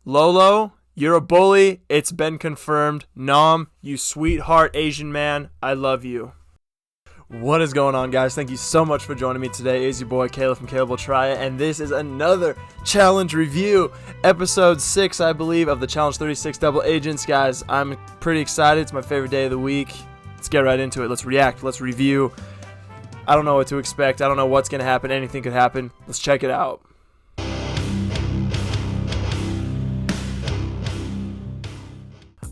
Lolo, you're a bully. It's been confirmed. Nom, you sweetheart Asian man. I love you. What is going on, guys? Thank you so much for joining me today. It's your boy Caleb from Caleb Will Try It, and this is another challenge review, episode 6, I believe, of the Challenge 36 Double Agents. Guys, I'm pretty excited. It's my favorite day of the week. Let's get right into it. Let's react. Let's review. I don't know what to expect. I don't know what's going to happen. Anything could happen. Let's check it out.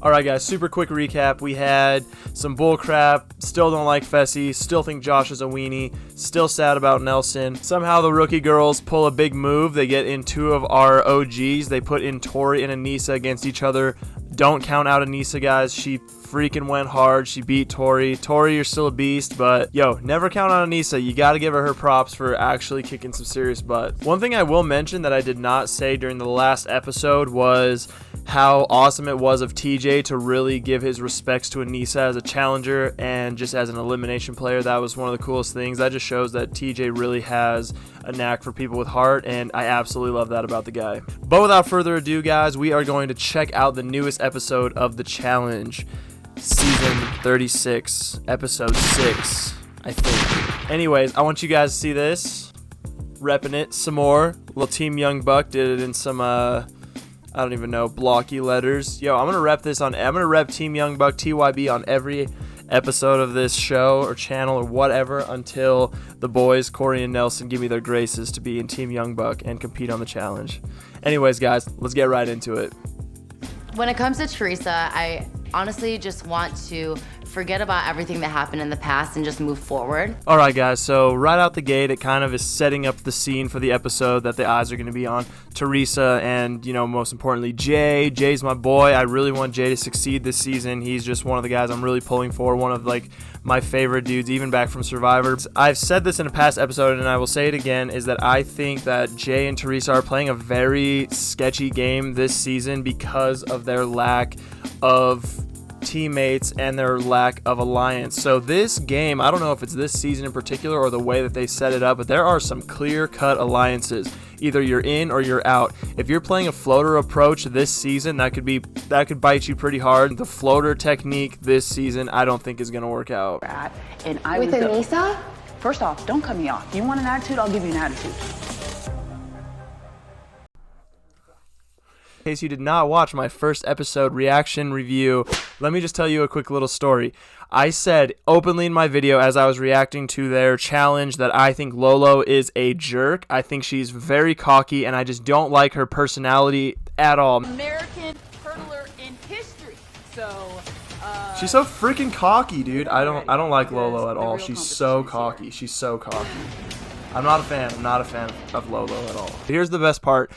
Alright guys, super quick recap. We had some bullcrap, still don't like Fessy, still think Josh is a weenie, still sad about Nelson. Somehow the rookie girls pull a big move. They get in two of our OGs. They put in Tori and Anissa against each other. Don't count out Anissa, guys. She freaking went hard. She beat Tori. Tori, you're still a beast, but yo, never count on Anissa. You got to give her props for actually kicking some serious butt. One thing I will mention that I did not say during the last episode was how awesome it was of TJ to really give his respects to Anissa as a challenger and just as an elimination player. That was one of the coolest things. That just shows that TJ really has a knack for people with heart, and I absolutely love that about the guy. But without further ado, guys, we are going to check out the newest episode of the challenge, season 36, episode 6, I think. Anyways, I want you guys to see this. Repping it some more. Little Team Young Buck did it in some I don't even know, blocky letters. Yo, I'm gonna rep Team Young Buck TYB on every episode of this show or channel or whatever until the boys Corey and Nelson give me their graces to be in Team Young Buck and compete on the challenge. Anyways, guys, let's get right into it. When it comes to Teresa, I honestly just want to forget about everything that happened in the past and just move forward. All right, guys, so right out the gate, it kind of is setting up the scene for the episode that the eyes are going to be on Teresa and, you know, most importantly, Jay. Jay's my boy. I really want Jay to succeed this season. He's just one of the guys I'm really pulling for, one of, like, my favorite dudes, even back from Survivor. I've said this in a past episode, and I will say it again, is that I think that Jay and Teresa are playing a very sketchy game this season because of their lack of teammates and their lack of alliance. So this game, I don't know if it's this season in particular or the way that they set it up, but there are some clear-cut alliances. Either you're in or you're out. If you're playing a floater approach this season, that could bite you pretty hard. The floater technique this season, I don't think is going to work out. And I With Anissa? First off, don't cut me off. You want an attitude? I'll give you an attitude. In case you did not watch my first episode reaction review, let me just tell you a quick little story. I said openly in my video as I was reacting to their challenge that I think Lolo is a jerk. I think she's very cocky, and I just don't like her personality at all. American hurdler in history. So she's so freaking cocky, dude. I don't like Lolo at all. She's so cocky. She's so cocky. I'm not a fan. I'm not a fan of Lolo at all. Here's the best part.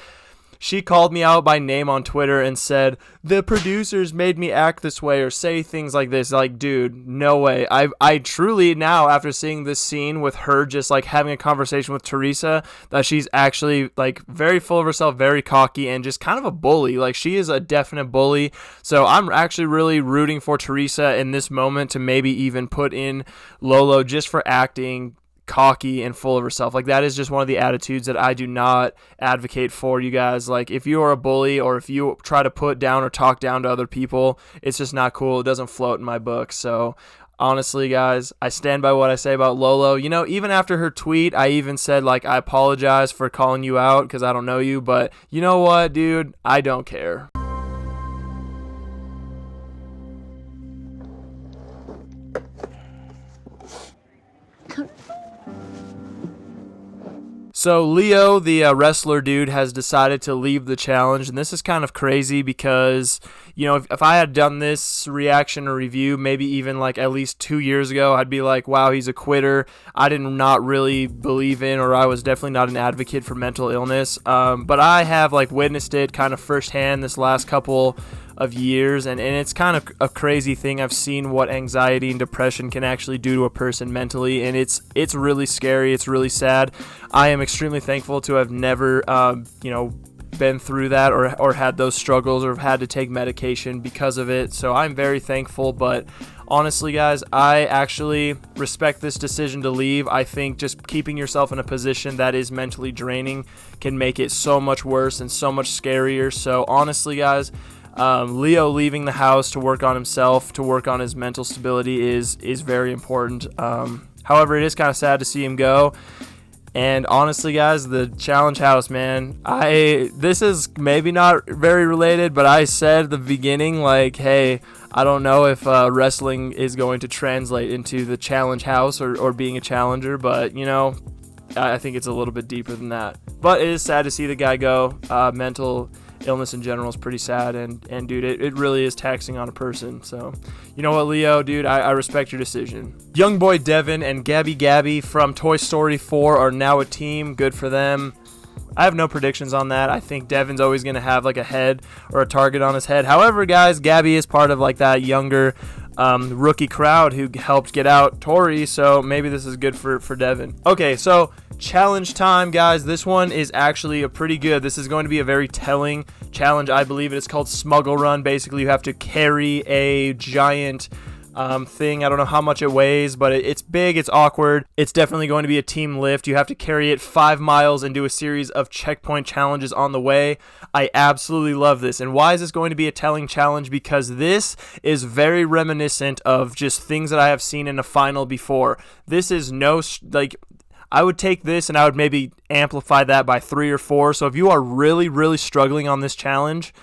She called me out by name on Twitter and said, the producers made me act this way or say things like this. Like, dude, no way. I truly now, after seeing this scene with her just like having a conversation with Teresa, that she's actually like very full of herself, very cocky, and just kind of a bully. Like, she is a definite bully. So I'm actually really rooting for Teresa in this moment to maybe even put in Lolo just for acting cocky and full of herself. Like, that is just one of the attitudes that I do not advocate for, you guys. Like, if you are a bully or if you try to put down or talk down to other people, it's just not cool. It doesn't float in my book. So honestly, guys, I stand by what I say about Lolo. You know, even after her tweet, I even said, like, I apologize for calling you out because I don't know you, but you know what, dude? I don't care. So Leo, the wrestler dude, has decided to leave the challenge, and this is kind of crazy because, you know, if I had done this reaction or review maybe even like at least 2 years ago, I'd be like, wow, he's a quitter. I did not really believe in, or I was definitely not an advocate for mental illness, but I have like witnessed it kind of firsthand this last couple of years, and it's kind of a crazy thing. I've seen what anxiety and depression can actually do to a person mentally, and it's really scary. It's really sad. I am extremely thankful to have never, been through that or had those struggles or have had to take medication because of it. So I'm very thankful. But honestly, guys, I actually respect this decision to leave. I think just keeping yourself in a position that is mentally draining can make it so much worse and so much scarier. So honestly, guys, Leo leaving the house to work on himself, to work on his mental stability is very important. However, it is kind of sad to see him go. And honestly, guys, the challenge house, man, this is maybe not very related, but I said at the beginning, like, hey, I don't know if wrestling is going to translate into the challenge house or being a challenger, but, you know, I think it's a little bit deeper than that. But it is sad to see the guy go. Mental illness in general is pretty sad, and dude, it really is taxing on a person. So, you know what, Leo, dude, I respect your decision. Young boy Devin and Gabby from Toy Story 4 are now a team. Good for them. I have no predictions on that. I think Devin's always going to have like a head or a target on his head. However, guys, Gabby is part of like that younger rookie crowd who helped get out Tori, so maybe this is good for Devin. Okay, so challenge time, guys. This one is actually a pretty good. This is going to be a very telling challenge. I believe it is called Smuggle Run. Basically, you have to carry a giant thing. I don't know how much it weighs, but it's big, it's awkward. It's definitely going to be a team lift. You have to carry it 5 miles and do a series of checkpoint challenges on the way. I absolutely love this. And why is this going to be a telling challenge? Because this is very reminiscent of just things that I have seen in a final before. This is I would take this and I would maybe amplify that by 3 or 4. So if you are really, really struggling on this challenge,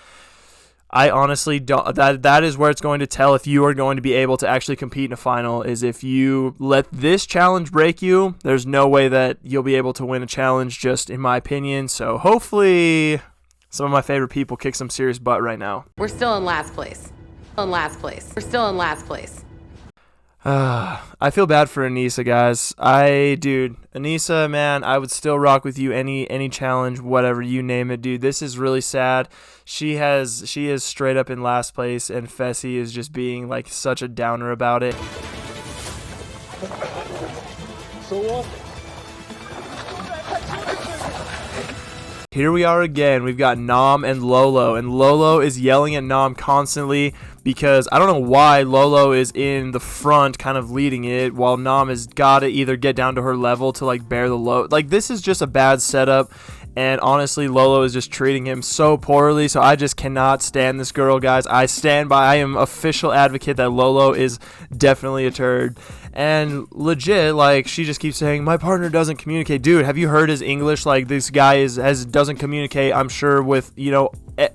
I honestly don't. That is where it's going to tell if you are going to be able to actually compete in a final. Is if you let this challenge break you, there's no way that you'll be able to win a challenge, just in my opinion. So hopefully some of my favorite people kick some serious butt right now. We're still in last place. We're still in last place. I feel bad for Anissa, guys. Dude, Anissa, man, I would still rock with you any challenge, whatever, you name it, dude. This is really sad. She is straight up in last place, and Fessy is just being like such a downer about it. So what? Here we are again. We've got Nam and Lolo, and Lolo is yelling at Nam constantly because I don't know why Lolo is in the front kind of leading it while Nam has got to either get down to her level to like bear the load. Like, this is just a bad setup, and honestly Lolo is just treating him so poorly. So I just cannot stand this girl, guys. I am official advocate that Lolo is definitely a turd. And legit, like, she just keeps saying, my partner doesn't communicate. Dude, have you heard his English? Like, this guy doesn't communicate, I'm sure, with, you know,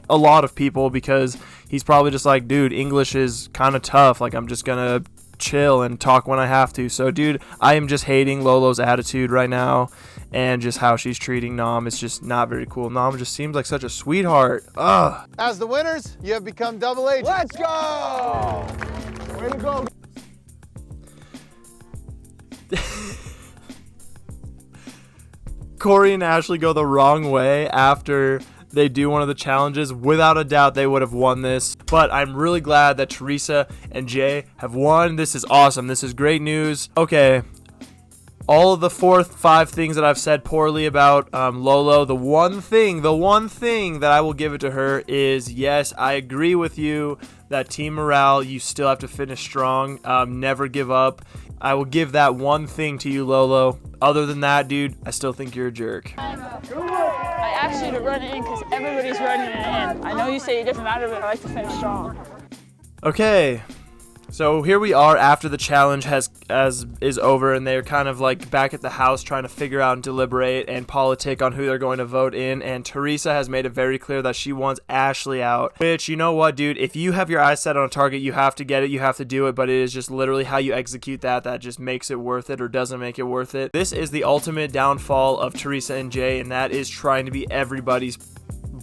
a lot of people, because he's probably just like, dude, English is kind of tough. Like, I'm just gonna chill and talk when I have to. So, dude, I am just hating Lolo's attitude right now and just how she's treating Nam. It's just not very cool. Nam just seems like such a sweetheart. Ugh. As the winners, you have become double agents. Let's go! Way to go. Corey and Ashley go the wrong way after they do one of the challenges. Without a doubt, they would have won this. But I'm really glad that Teresa and Jay have won. This is awesome. This is great news. Okay. All of the 5 things that I've said poorly about Lolo, the one thing that I will give it to her is, yes, I agree with you that team morale, you still have to finish strong. Never give up. I will give that one thing to you, Lolo. Other than that, dude, I still think you're a jerk. I asked you to run it in because everybody's running it in. I know you say it doesn't matter, but I like to finish strong. Okay. So here we are after the challenge is over, and they're kind of like back at the house trying to figure out and deliberate and politic on who they're going to vote in. And Teresa has made it very clear that she wants Ashley out, which, you know what, dude, if you have your eyes set on a target, you have to get it, you have to do it, but it is just literally how you execute that just makes it worth it or doesn't make it worth it. This is the ultimate downfall of Teresa and Jay, and that is trying to be everybody's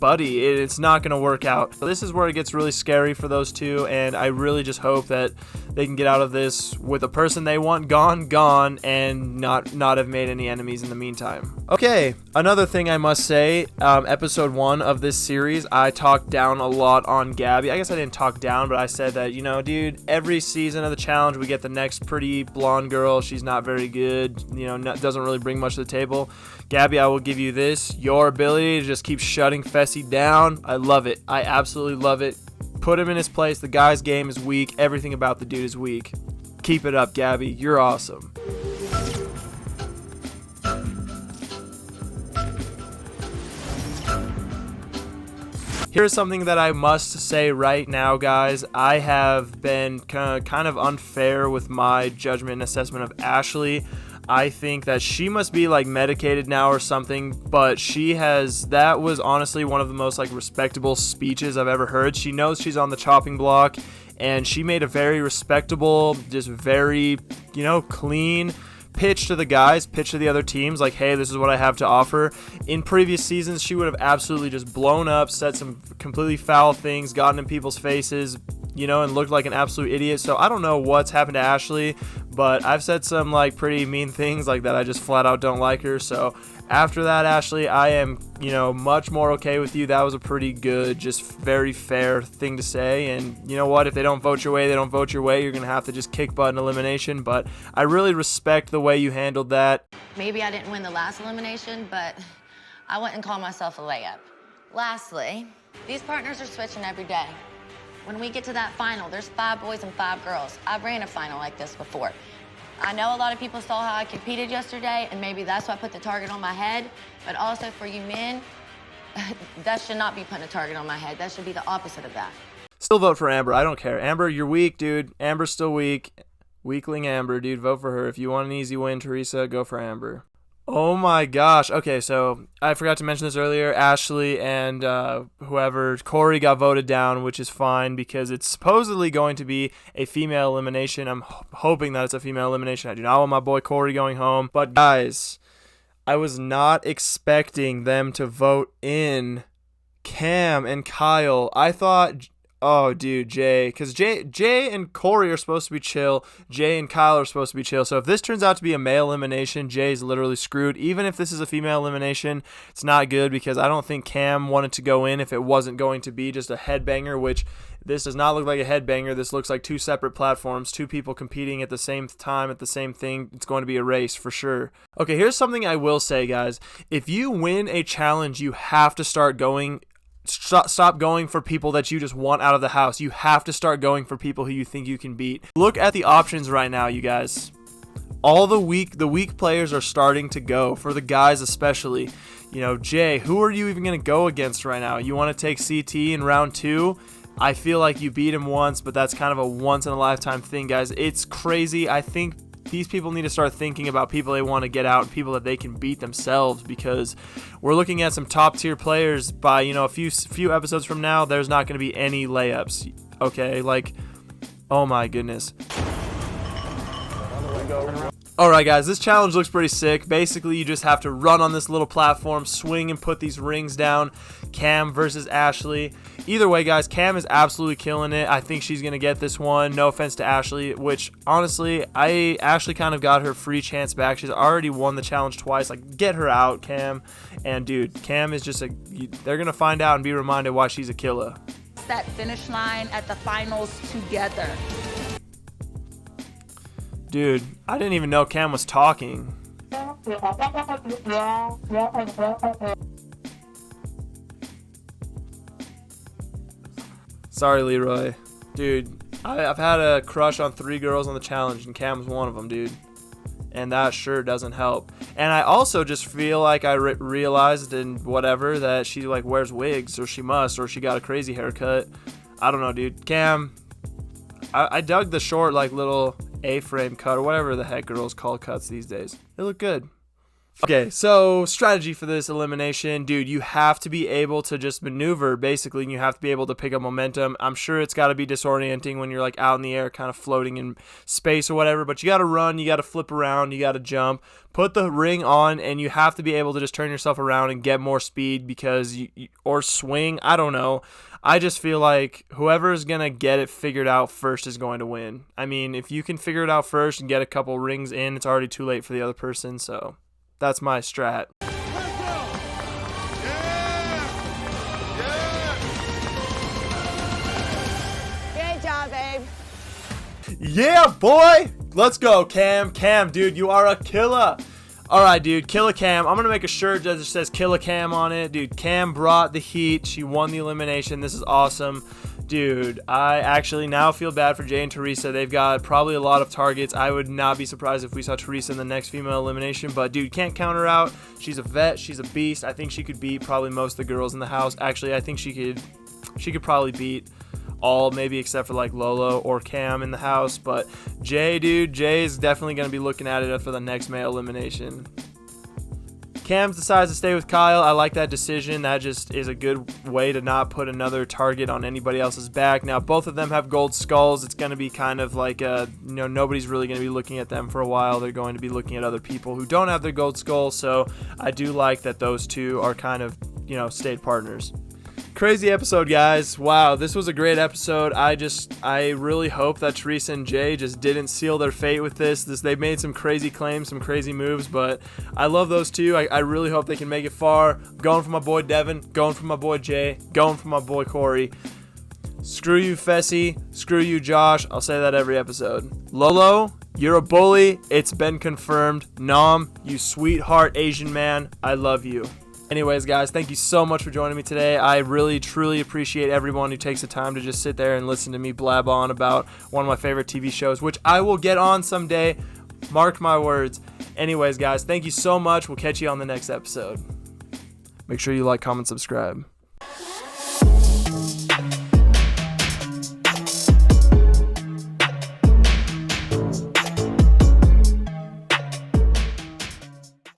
buddy. It's not going to work out. This is where it gets really scary for those two, and I really just hope that they can get out of this with a person they want gone, and not have made any enemies in the meantime. Okay, another thing I must say, episode 1 of this series, I talked down a lot on Gabby. I guess I didn't talk down, but I said that, you know, dude, every season of the challenge we get the next pretty blonde girl. She's not very good, you know, doesn't really bring much to the table. Gabby, I will give you this. Your ability to just keep shutting Fessy Fessy down. I love it. I absolutely love it. Put him in his place. The guy's game is weak. Everything about the dude is weak. Keep it up, Gabby. You're awesome. Here's something that I must say right now, guys. I have been kind of unfair with my judgment and assessment of Ashley. I think that she must be like medicated now or something, but that was honestly one of the most like respectable speeches I've ever heard. She knows she's on the chopping block, and she made a very respectable, just very, clean pitch to the guys, pitch to the other teams, like, hey, this is what I have to offer. In previous seasons, she would have absolutely just blown up, said some completely foul things, gotten in people's faces, and looked like an absolute idiot. So I don't know what's happened to Ashley, but I've said some like pretty mean things like that. I just flat out don't like her. So after that, Ashley, I am, much more okay with you. That was a pretty good, just very fair thing to say. And you know what? If they don't vote your way, they don't vote your way. You're going to have to just kick butt in elimination. But I really respect the way you handled that. Maybe I didn't win the last elimination, but I wouldn't call myself a layup. Lastly, these partners are switching every day. When we get to that final, there's 5 boys and 5 girls. I've ran a final like this before. I know a lot of people saw how I competed yesterday, and maybe that's why I put the target on my head. But also for you men, that should not be putting a target on my head. That should be the opposite of that. Still vote for Amber. I don't care. Amber, you're weak, dude. Amber's still weak. Weakling Amber, dude. Vote for her. If you want an easy win, Teresa, go for Amber. Oh my gosh. Okay, so I forgot to mention this earlier. Ashley and Corey got voted down, which is fine because it's supposedly going to be a female elimination. I'm hoping that it's a female elimination. I do not want my boy Corey going home. But guys, I was not expecting them to vote in Cam and Kyle. I thought... Oh, dude, Jay. Because Jay and Corey are supposed to be chill. Jay and Kyle are supposed to be chill. So if this turns out to be a male elimination, Jay's literally screwed. Even if this is a female elimination, it's not good because I don't think Cam wanted to go in if it wasn't going to be just a headbanger, which this does not look like a headbanger. This looks like 2 separate platforms, 2 people competing at the same time at the same thing. It's going to be a race for sure. Okay, here's something I will say, guys. If you win a challenge, you have to start going... Stop going for people that you just want out of the house. You have to start going for people who you think you can beat. Look at the options right now, you guys. All the weak players are starting to go, for the guys especially. Jay, who are you even going to go against right now? You want to take CT in round 2? I feel like you beat him once, but that's kind of a once-in-a-lifetime thing, guys. It's crazy. I think these people need to start thinking about people they want to get out and people that they can beat themselves, because we're looking at some top tier players. By a few episodes from now, there's not going to be any layups. Okay, like, oh my goodness. Alright guys, this challenge looks pretty sick. Basically, you just have to run on this little platform, swing and put these rings down. Cam versus Ashley. Either way, guys, Cam is absolutely killing it. I think she's going to get this one. No offense to Ashley, which, honestly, Ashley kind of got her free chance back. She's already won the challenge twice. Like, get her out, Cam. And, dude, Cam is just they're going to find out and be reminded why she's a killer. That finish line at the finals together. Dude, I didn't even know Cam was talking. Sorry, Leroy. Dude, I've had a crush on 3 girls on the challenge, and Cam's one of them, dude. And that sure doesn't help. And I also just feel like I realized in whatever that she like wears wigs, or she must, or she got a crazy haircut. I don't know, dude. Cam, I dug the short like little A-frame cut or whatever the heck girls call cuts these days. They look good. Okay, so strategy for this elimination, dude, you have to be able to just maneuver, basically, and you have to be able to pick up momentum. I'm sure it's got to be disorienting when you're like out in the air, kind of floating in space or whatever, but you got to run, you got to flip around, you got to jump, put the ring on, and you have to be able to just turn yourself around and get more speed because or swing, I don't know. I just feel like whoever is going to get it figured out first is going to win. I mean, if you can figure it out first and get a couple rings in, it's already too late for the other person, so that's my strat. Great job, babe. Yeah, boy! Let's go, Cam. Cam, dude, you are a killer. All right, dude, Kill a Cam. I'm going to make a shirt that just says Kill a Cam on it. Dude, Cam brought the heat. She won the elimination. This is awesome. Dude, I actually now feel bad for Jay and Teresa. They've got probably a lot of targets. I would not be surprised if we saw Teresa in the next female elimination. But, dude, can't count her out. She's a vet. She's a beast. I think she could beat probably most of the girls in the house. Actually, I think she could probably beat all, maybe except for like Lolo or Cam in the house. But Jay, dude, Jay is definitely going to be looking at it for the next male elimination. Cam decides to stay with Kyle. I like that decision. That just is a good way to not put another target on anybody else's back. Now, both of them have gold skulls. It's going to be kind of like, nobody's really going to be looking at them for a while. They're going to be looking at other people who don't have their gold skull. So I do like that those two are kind of, stayed partners. Crazy episode, guys. Wow, this was a great episode. I really hope that Teresa and Jay just didn't seal their fate with this. They made some crazy claims, some crazy moves, but I love those two. I really hope they can make it far. Going for my boy Devin, going for my boy Jay, going for my boy Corey. Screw you, Fessy. Screw you, Josh. I'll say that every episode. Lolo, you're a bully. It's been confirmed. Nom, you sweetheart Asian man. I love you. Anyways, guys, thank you so much for joining me today. I really, truly appreciate everyone who takes the time to just sit there and listen to me blab on about one of my favorite TV shows, which I will get on someday. Mark my words. Anyways, guys, thank you so much. We'll catch you on the next episode. Make sure you like, comment, subscribe.